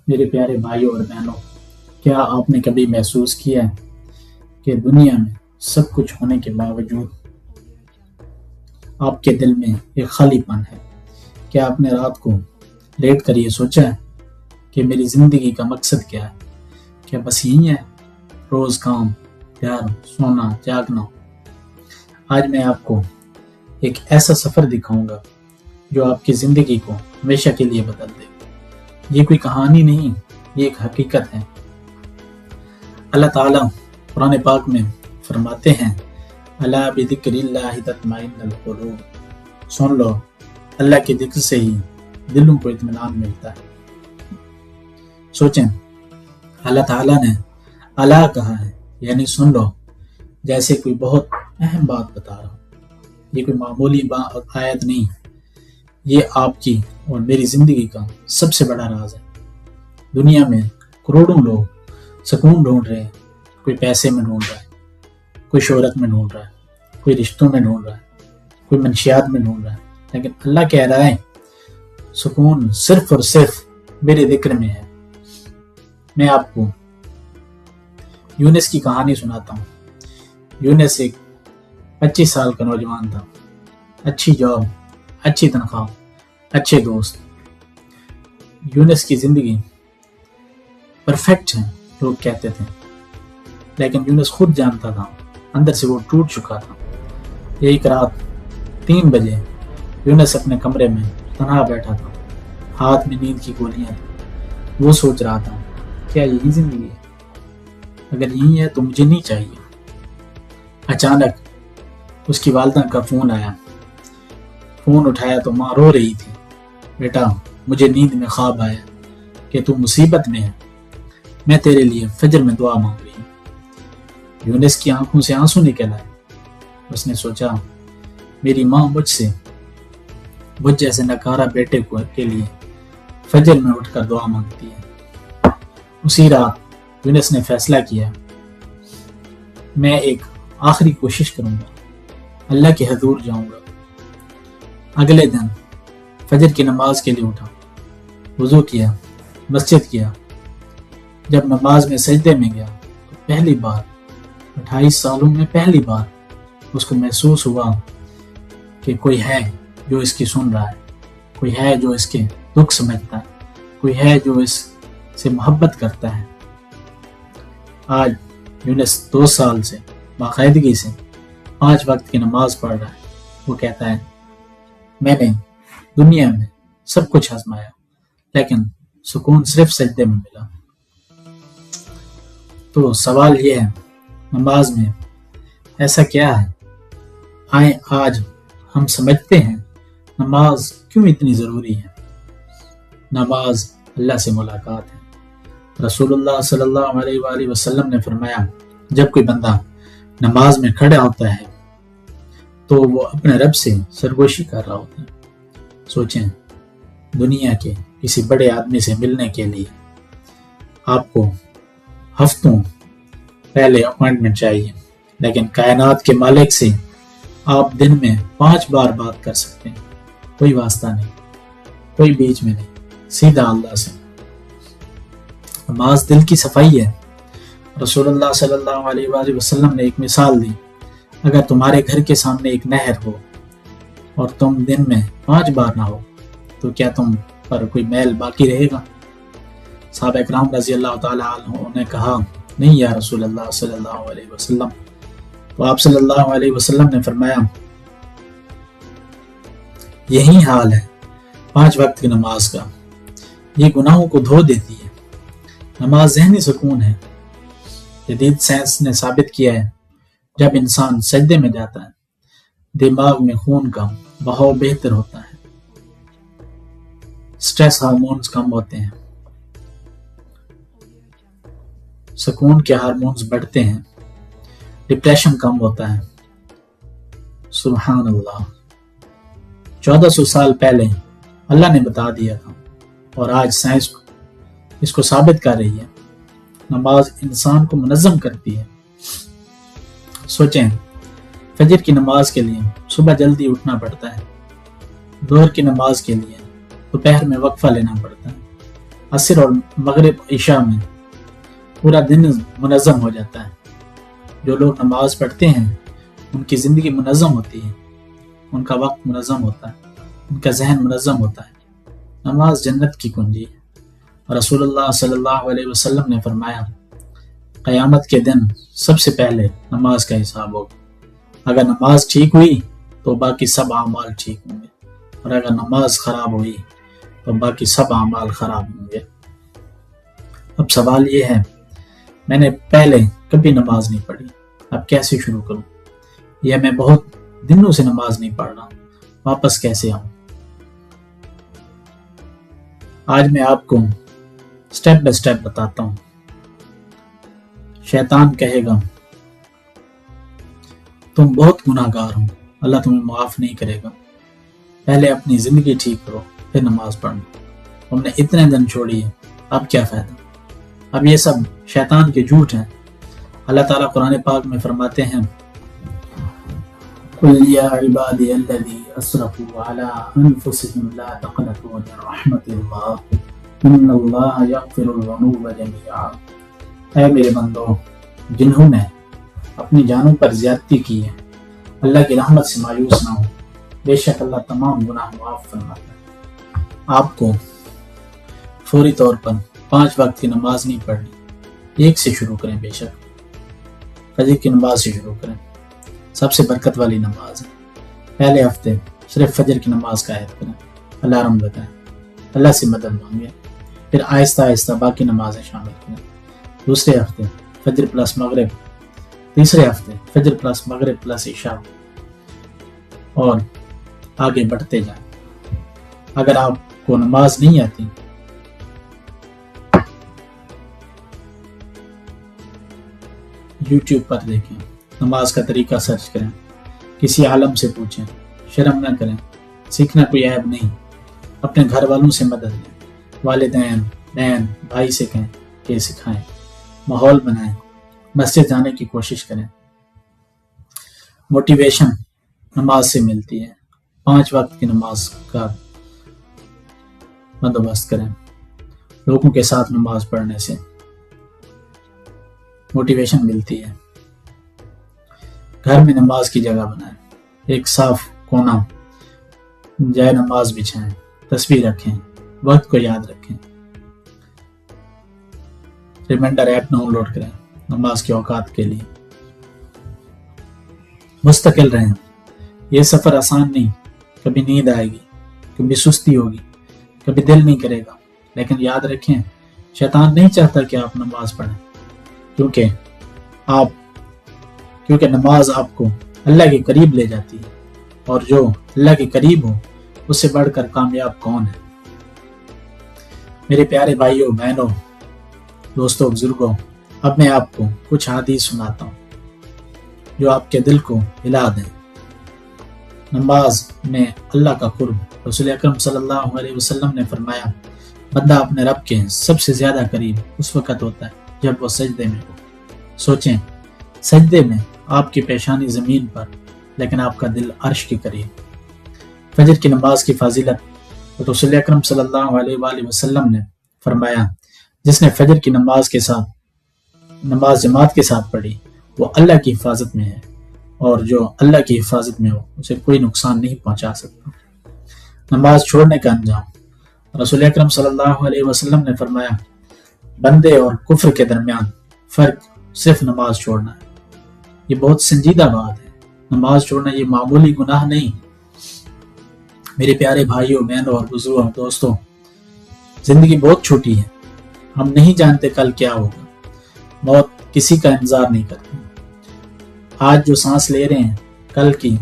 میرے پیارے بھائیوں اور بہنوں، کیا آپ نے کبھی محسوس کیا ہے کہ دنیا میں سب کچھ ہونے کے باوجود آپ کے دل میں ایک خالی پن ہے؟ کیا آپ نے رات کو لیٹ کر یہ سوچا ہے کہ میری زندگی کا مقصد کیا ہے؟ کیا بس یہی ہے، روز کام، پیار، سونا، جاگنا؟ آج میں آپ کو ایک ایسا سفر دکھاؤں گا جو آپ کی زندگی کو ہمیشہ کے لیے بدل دے۔ یہ کوئی کہانی نہیں، یہ ایک حقیقت ہے۔ اللہ تعالیٰ قرآن پاک میں فرماتے ہیں، الا بذکر اللہ تطمئن القلوب، سن لو، اللہ کے ذکر سے ہی دلوں کو اطمینان ملتا ہے۔ سوچیں، اللہ تعالیٰ نے الا کہا ہے، یعنی سن لو، جیسے کوئی بہت اہم بات بتا رہا ہوں۔ یہ کوئی معمولی آیت نہیں، یہ آپ کی اور میری زندگی کا سب سے بڑا راز ہے۔ دنیا میں کروڑوں لوگ سکون ڈھونڈ رہے ہیں، کوئی پیسے میں ڈھونڈ رہا ہے، کوئی شہرت میں ڈھونڈ رہا ہے، کوئی رشتوں میں ڈھونڈ رہا ہے، کوئی منشیات میں ڈھونڈ رہا ہے، لیکن اللہ کہہ رہا ہے سکون صرف اور صرف میرے ذکر میں ہے۔ میں آپ کو یونس کی کہانی سناتا ہوں۔ یونس ایک 25 سال کا نوجوان تھا، اچھی جاب، اچھی تنخواہ، اچھے دوست۔ یونس کی زندگی پرفیکٹ ہے لوگ کہتے تھے، لیکن یونس خود جانتا تھا اندر سے وہ ٹوٹ چکا تھا۔ ایک رات 3 بجے یونس اپنے کمرے میں تنہا بیٹھا تھا، ہاتھ میں نیند کی گولیاں تھیں۔ وہ سوچ رہا تھا، کیا یہی زندگی ہے؟ اگر یہی ہے تو مجھے نہیں چاہیے۔ اچانک اس کی والدہ کا فون آیا۔ فون اٹھایا تو ماں رو رہی تھی۔ بیٹا، مجھے نیند میں خواب آیا کہ تو مصیبت میں ہے، میں تیرے لیے فجر میں دعا مانگ رہی ہوں۔ یونس کی آنکھوں سے آنسو نکل آئے۔ اس نے سوچا، میری ماں مجھ جیسے نکارا بیٹے کے لیے فجر میں اٹھ کر دعا مانگتی ہے۔ اسی رات یونس نے فیصلہ کیا، میں ایک آخری کوشش کروں گا، اللہ کے حضور جاؤں گا۔ اگلے دن فجر کی نماز کے لیے اٹھا، وضو کیا، مسجد کیا۔ جب نماز میں سجدے میں گیا تو پہلی بار 28 سالوں میں پہلی بار اس کو محسوس ہوا کہ کوئی ہے جو اس کی سن رہا ہے، کوئی ہے جو اس کے دکھ سمجھتا ہے، کوئی ہے جو اس سے محبت کرتا ہے۔ آج یونس 2 سال سے باقاعدگی سے 5 وقت کی نماز پڑھ رہا ہے۔ وہ کہتا ہے، میں نے دنیا میں سب کچھ آزمایا، لیکن سکون صرف سجدے میں ملا۔ تو سوال یہ ہے، نماز میں ایسا کیا ہے؟ آئیں آج ہم سمجھتے ہیں نماز کیوں اتنی ضروری ہے۔ نماز اللہ سے ملاقات ہے۔ رسول اللہ صلی اللہ علیہ وآلہ وسلم نے فرمایا، جب کوئی بندہ نماز میں کھڑا ہوتا ہے تو وہ اپنے رب سے سرگوشی کر رہا ہوتا ہے۔ سوچیں، دنیا کے کسی بڑے آدمی سے ملنے کے لیے آپ کو ہفتوں پہلے اپوائنٹمنٹ چاہیے، لیکن کائنات کے مالک سے آپ دن میں 5 بار بات کر سکتے ہیں۔ کوئی واسطہ نہیں، کوئی بیچ میں نہیں، سیدھا اللہ سے۔ نماز دل کی صفائی ہے۔ رسول اللہ صلی اللہ علیہ وآلہ وسلم نے ایک مثال دی، اگر تمہارے گھر کے سامنے ایک نہر ہو اور تم دن میں 5 بار نہ ہو تو کیا تم پر کوئی میل باقی رہے گا؟ صحابہ اکرام رضی اللہ تعالیٰ عنہ نے کہا، نہیں یا رسول اللہ صلی اللہ علیہ وسلم۔ تو آپ صلی اللہ علیہ وسلم نے فرمایا، یہی حال ہے 5 وقت کی نماز کا، یہ گناہوں کو دھو دیتی ہے۔ نماز ذہنی سکون ہے۔ جدید سائنس نے ثابت کیا ہے، جب انسان سجدے میں جاتا ہے دماغ میں خون کا بہاؤ بہتر ہوتا ہے، سٹریس ہارمونز کم ہوتے ہیں، سکون کے ہارمونز بڑھتے ہیں، ڈپریشن کم ہوتا ہے۔ سبحان اللہ، 1400 سال پہلے اللہ نے بتا دیا تھا، اور آج سائنس اس کو ثابت کر رہی ہے۔ نماز انسان کو منظم کرتی ہے۔ سوچیں، فجر کی نماز کے لیے صبح جلدی اٹھنا پڑتا ہے، ظہر کی نماز کے لیے دوپہر میں وقفہ لینا پڑتا ہے، عصر اور مغرب عشاء میں پورا دن منظم ہو جاتا ہے۔ جو لوگ نماز پڑھتے ہیں ان کی زندگی منظم ہوتی ہے، ان کا وقت منظم ہوتا ہے، ان کا ذہن منظم ہوتا ہے۔ نماز جنت کی کنجی ہے، اور رسول اللہ صلی اللہ علیہ وسلم نے فرمایا قیامت کے دن سب سے پہلے نماز کا حساب ہوگا۔ اگر نماز ٹھیک ہوئی تو باقی سب اعمال ٹھیک ہوں گے، اور اگر نماز خراب ہوئی تو باقی سب اعمال خراب ہوں گے۔ اب سوال یہ ہے، میں نے پہلے کبھی نماز نہیں پڑھی، اب کیسے شروع کروں؟ یا میں بہت دنوں سے نماز نہیں پڑھ رہا، واپس کیسے آؤں؟ آج میں آپ کو سٹیپ بائی سٹیپ بتاتا ہوں۔ شیطان کہے گا تم بہت گناہ گار ہو، اللہ تمہیں معاف نہیں کرے گا، پہلے اپنی زندگی ٹھیک کرو پھر نماز پڑھنا، تم نے اتنے دن چھوڑی ہے، اب کیا فائدہ؟ اب یہ سب شیطان کے جھوٹ ہیں۔ اللہ تعالیٰ قرآن پاک میں فرماتے ہیں قُلْ يَا عِبَادِيَ الَّذِينَ أَسْرَفُوا عَلَىٰ أَنفُسِهِمْ لَا تَقْنَطُوا مِن رَحْمَتِ اللَّهِ إِنَّ اللَّهَ يَغْفِرُ الذُّنُوبَ جَمِيعًا۔ اے میرے بندو، جنہوں نے اپنی جانوں پر زیادتی کی ہے، اللہ کی رحمت سے مایوس نہ ہو، بے شک اللہ تمام گناہ معاف فرماتا ہے۔ آپ کو فوری طور پر 5 وقت کی نماز نہیں پڑھنی، ایک سے شروع کریں، بے شک فجر کی نماز سے شروع کریں، سب سے برکت والی نماز ہے۔ پہلے ہفتے صرف فجر کی نماز کا عہد کریں، الارم لگائیں، اللہ سے مدد مانگیں، پھر آہستہ آہستہ باقی نمازیں شامل کریں۔ دوسرے ہفتے فجر پلس مغرب، تیسرے ہفتے فجر پلس مغرب پلس عشاء، اور آگے بڑھتے جائیں۔ اگر آپ کو نماز نہیں آتی یوٹیوب پر دیکھیں، نماز کا طریقہ سرچ کریں، کسی عالم سے پوچھیں، شرم نہ کریں، سیکھنا کوئی عیب نہیں۔ اپنے گھر والوں سے مدد لیں، والدین، بہن، بھائی سے کہیں کہ سکھائیں، ماحول بنائیں، مسجد جانے کی کوشش کریں۔ موٹیویشن نماز سے ملتی ہے، 5 وقت کی نماز کا بندوبست کریں، لوگوں کے ساتھ نماز پڑھنے سے موٹیویشن ملتی ہے۔ گھر میں نماز کی جگہ بنائیں، ایک صاف کونا جائے نماز بچھائیں، تسبیح رکھیں، وقت کو یاد رکھیں، ریمائنڈر ایپ ڈاؤن لوڈ کریں نماز کے اوقات کے لیے۔ مستقل رہیں، یہ سفر آسان نہیں، کبھی نیند آئے گی، کبھی سستی ہوگی، کبھی دل نہیں کرے گا، لیکن یاد رکھیں شیطان نہیں چاہتا کہ آپ نماز پڑھیں، کیونکہ نماز آپ کو اللہ کے قریب لے جاتی ہے، اور جو اللہ کے قریب ہو اس سے بڑھ کر کامیاب کون ہے؟ میرے پیارے بھائیوں، بہنوں، دوستوں، بزرگوں، اب میں آپ کو کچھ حدیث سناتا ہوں جو آپ کے دل کو ہلا دیں۔ نماز میں اللہ کا قرب، رسول اکرم صلی اللہ علیہ وسلم نے فرمایا بندہ اپنے رب کے سب سے زیادہ قریب اس وقت ہوتا ہے جب وہ سجدے میں ہو۔ سوچیں، سجدے میں آپ کی پیشانی زمین پر، لیکن آپ کا دل عرش کے قریب۔ فجر کی نماز کی فضیلت، رسول اکرم صلی اللہ علیہ وآلہ وسلم نے فرمایا جس نے فجر کی نماز جماعت کے ساتھ پڑھی وہ اللہ کی حفاظت میں ہے، اور جو اللہ کی حفاظت میں ہو اسے کوئی نقصان نہیں پہنچا سکتا۔ نماز چھوڑنے کا انجام، رسول اکرم صلی اللہ علیہ وسلم نے فرمایا بندے اور کفر کے درمیان فرق صرف نماز چھوڑنا ہے۔ یہ بہت سنجیدہ بات ہے، نماز چھوڑنا یہ معمولی گناہ نہیں۔ میرے پیارے بھائیوں، بہنوں اور بزرگوں، دوستوں، زندگی بہت چھوٹی ہے، ہم نہیں جانتے کل کیا ہوگا۔ موت کسی کا انتظار نہیں کرتی، آج جو سانس لے رہے ہیں کل کی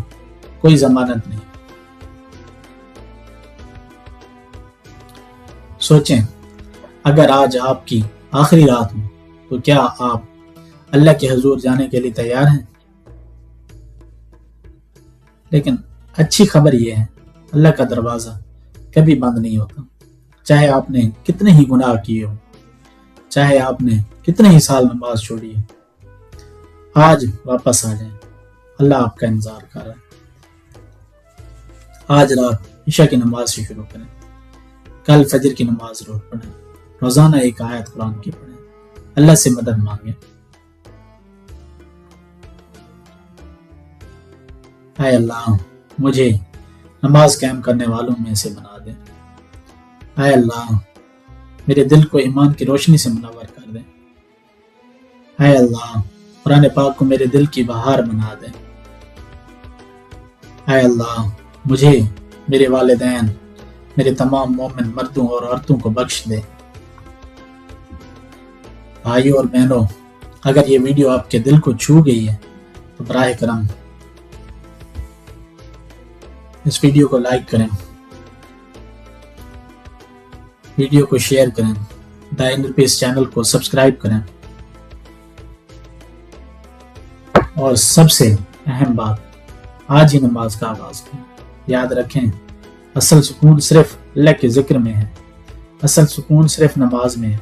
کوئی ضمانت نہیں۔ سوچیں، اگر آج آپ کی آخری رات ہو تو کیا آپ اللہ کے حضور جانے کے لیے تیار ہیں؟ لیکن اچھی خبر یہ ہے، اللہ کا دروازہ کبھی بند نہیں ہوتا، چاہے آپ نے کتنے ہی گناہ کیے ہو، چاہے آپ نے کتنے ہی سال نماز چھوڑی ہے، آج واپس آ جائیں، اللہ آپ کا انتظار کر رہا ہے۔ آج رات عشاء کی نماز سے شروع کریں، کل فجر کی نماز ضرور پڑھیں، روزانہ ایک آیت قرآن کی پڑھیں، اللہ سے مدد مانگیں۔ اے اللہ مجھے نماز قائم کرنے والوں میں سے بنا دے۔ اے اللہ میرے دل کو ایمان کی روشنی سے منور کر دے۔ اے اللہ قرآن پاک کو میرے دل کی بہار بنا دے۔ اے اللہ مجھے، میرے والدین، میرے تمام مومن مردوں اور عورتوں کو بخش دے۔ بھائیوں اور بہنوں، اگر یہ ویڈیو آپ کے دل کو چھو گئی ہے تو براہ کرم اس ویڈیو کو لائک کریں، ویڈیو کو شیئر کریں، دا انر پیس چینل کو سبسکرائب کریں، اور سب سے اہم بات، آج ہی نماز کا آغاز کریں۔ یاد رکھیں، اصل سکون صرف اللہ کے ذکر میں ہے، اصل سکون صرف نماز میں ہے۔